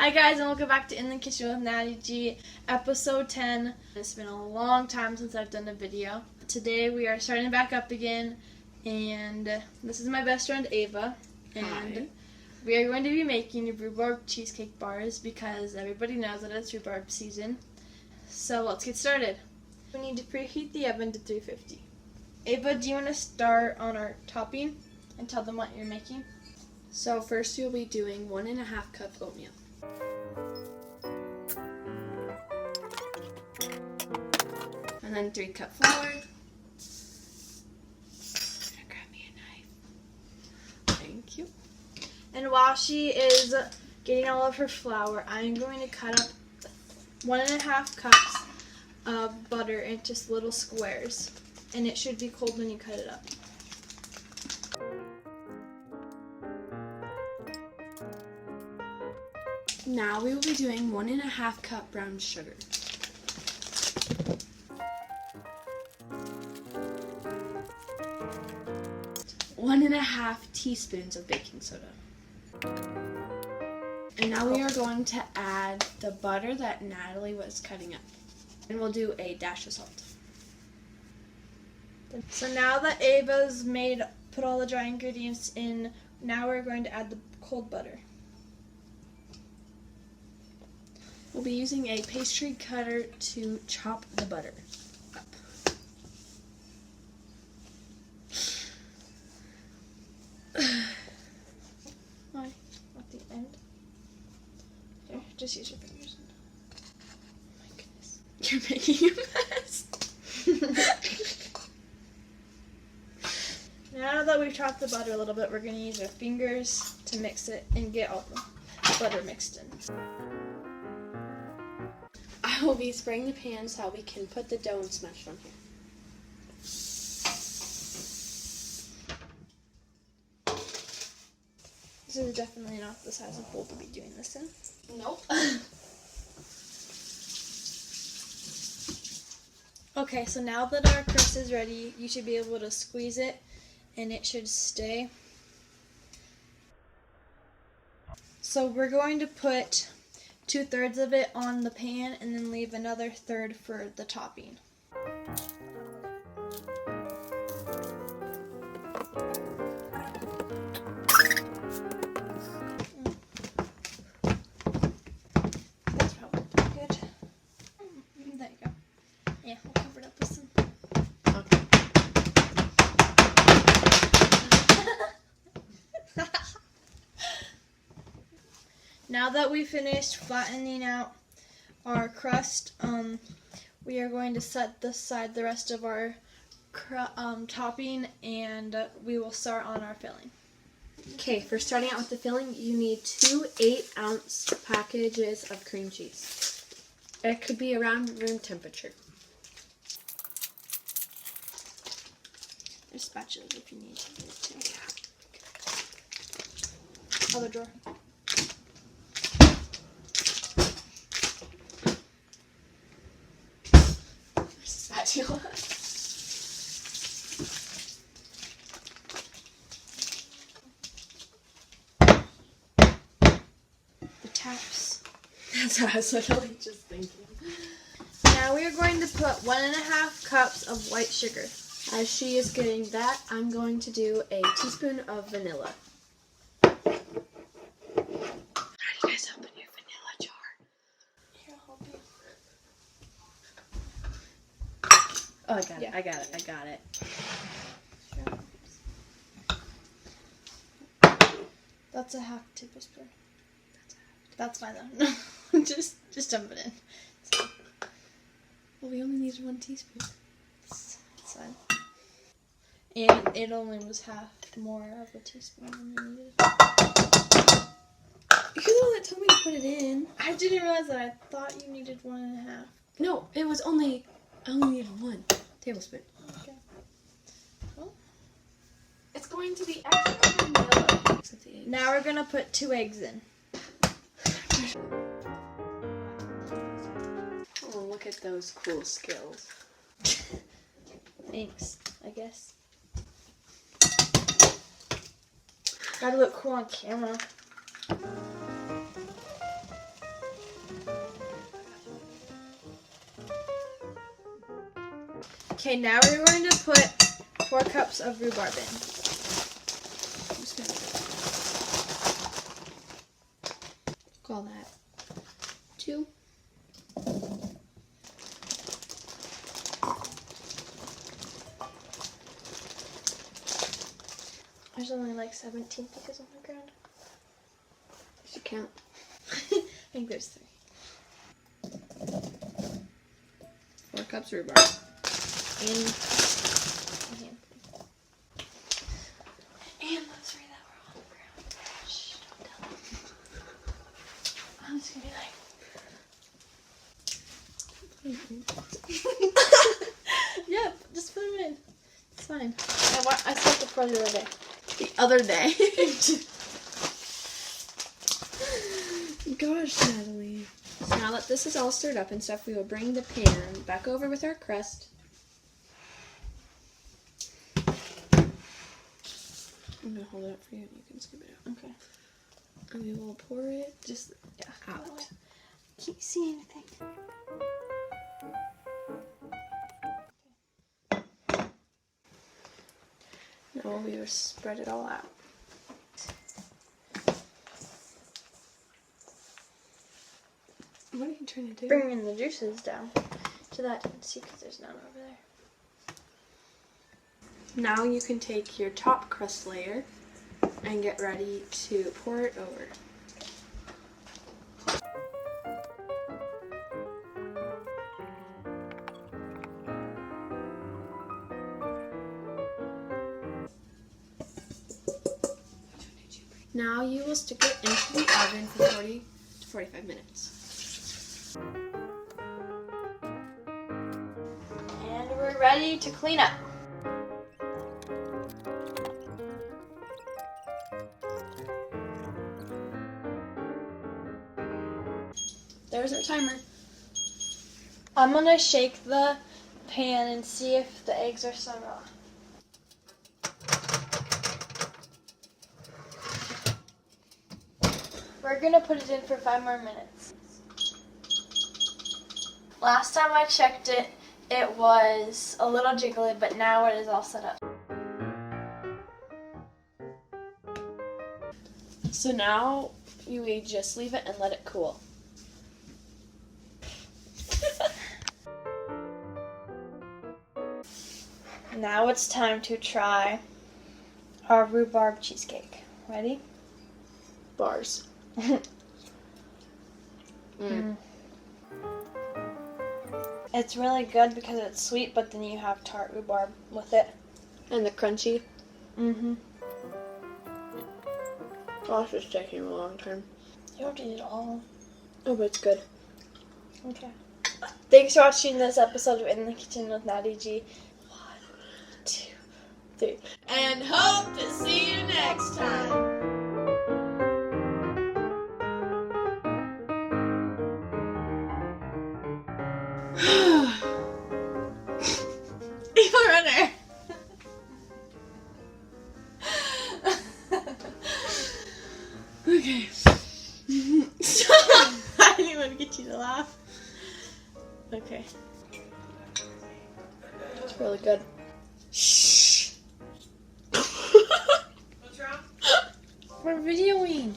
Hi guys, and welcome back to In the Kitchen with Natty G, episode 10. It's been a long time since I've done a video. Today we are starting back up again, and this is my best friend Ava. And Hi. We are going to be making Rhubarb Cheesecake Bars because everybody knows that it's rhubarb season. So let's get started. We need to preheat the oven to 350. Ava, do you want to start on our topping and tell them what you're making? So first you'll be doing 1.5 cup oatmeal. And then 3 cup flour. Grab me a knife. Thank you. And while she is getting all of her flour, I'm going to cut up 1.5 cups of butter into little squares. And it should be cold when you cut it up. Now we will be doing 1.5 cup brown sugar. One and a half teaspoons of baking soda. And now we are going to add the butter that Natalie was cutting up. And we'll do a dash of salt. So now that Ava's put all the dry ingredients in, now we're going to add the cold butter. We'll be using a pastry cutter to chop the butter up. Why? At the end? Here, just use your fingers. Oh my goodness. You're making a mess. Now that we've chopped the butter a little bit, we're going to use our fingers to mix it and get all the butter mixed in. I will be spraying the pan so we can put the dough and smash on here. This is definitely not the size of bowl to be doing this in. Nope. Okay, so now that our crust is ready, you should be able to squeeze it and it should stay. So we're going to put 2/3 of it on the pan and then leave another third for the topping. That's probably good. There you go. Yeah, we'll cover it up with some. Okay. Now that we finished flattening out our crust, we are going to set aside the rest of our topping, and we will start on our filling. Okay, for starting out with the filling, you need 2 8-ounce packages of cream cheese. It could be around room temperature. There's spatulas if you need to get it too. Other drawer. Spatula. The taps. That's what I was literally just thinking. Now we are going to put 1.5 cups of white sugar. As she is getting that, I'm going to do a teaspoon of vanilla. How do you guys open your vanilla jar? Here, I'll help you. Oh, I got Yeah. it. I got it. I got it. That's a half tablespoon. That's fine though. No, just dump it in. So, Well, we only need 1 teaspoon. it's fine. And it only was half more of a teaspoon than you needed. You're the one that told me to put it in. I didn't realize that. I thought you needed 1.5. No, it was only. I only needed 1 tablespoon. Okay. Well, It's going to be extra vanilla. now we're gonna put 2 eggs in. Oh, look at those cool skills. Thanks, I guess. Gotta look cool on camera. Okay, now we're going to put 4 cups of rhubarb in. I'm just gonna call that 2. There's only like 17 pieces on the ground. You should count. I think there's 3. 4 cups rhubarb. And let's read that we're on the ground. Shh, don't tell them. I'm just gonna be like. Yep, just put them in. It's fine. I slept before the other day. The other day. Gosh, Natalie. So now that this is all stirred up and stuff, we will bring the pan back over with our crust. I'm going to hold it up for you and you can scoop it out. Okay. And we will pour it Just, yeah. out. Can't see anything. Now we will spread it all out. What are you trying to do? Bringing the juices down to that see because there's none over there. Now you can take your top crust layer and get ready to pour it over. Now you will stick it into the oven for 40 to 45 minutes. And we're ready to clean up. There's our timer. I'm gonna shake the pan and see if the eggs are still raw. We're gonna put it in for 5 more minutes. Last time I checked it, it was a little jiggly, but now it is all set up. So now you just leave it and let it cool. Now it's time to try our rhubarb cheesecake. Ready? Bars. It's really good because it's sweet, but then you have tart rhubarb with it. And the crunchy. Mm-hmm. Gosh, it's taking a long time. You don't eat it all. Oh, but it's good. Okay. Thanks for watching this episode of In the Kitchen with Natty G. 1, 2, 3. And hope to see you next time. Evil runner. Okay. I didn't even get you to laugh. Okay. It's really good. Shh. What's wrong? We're videoing.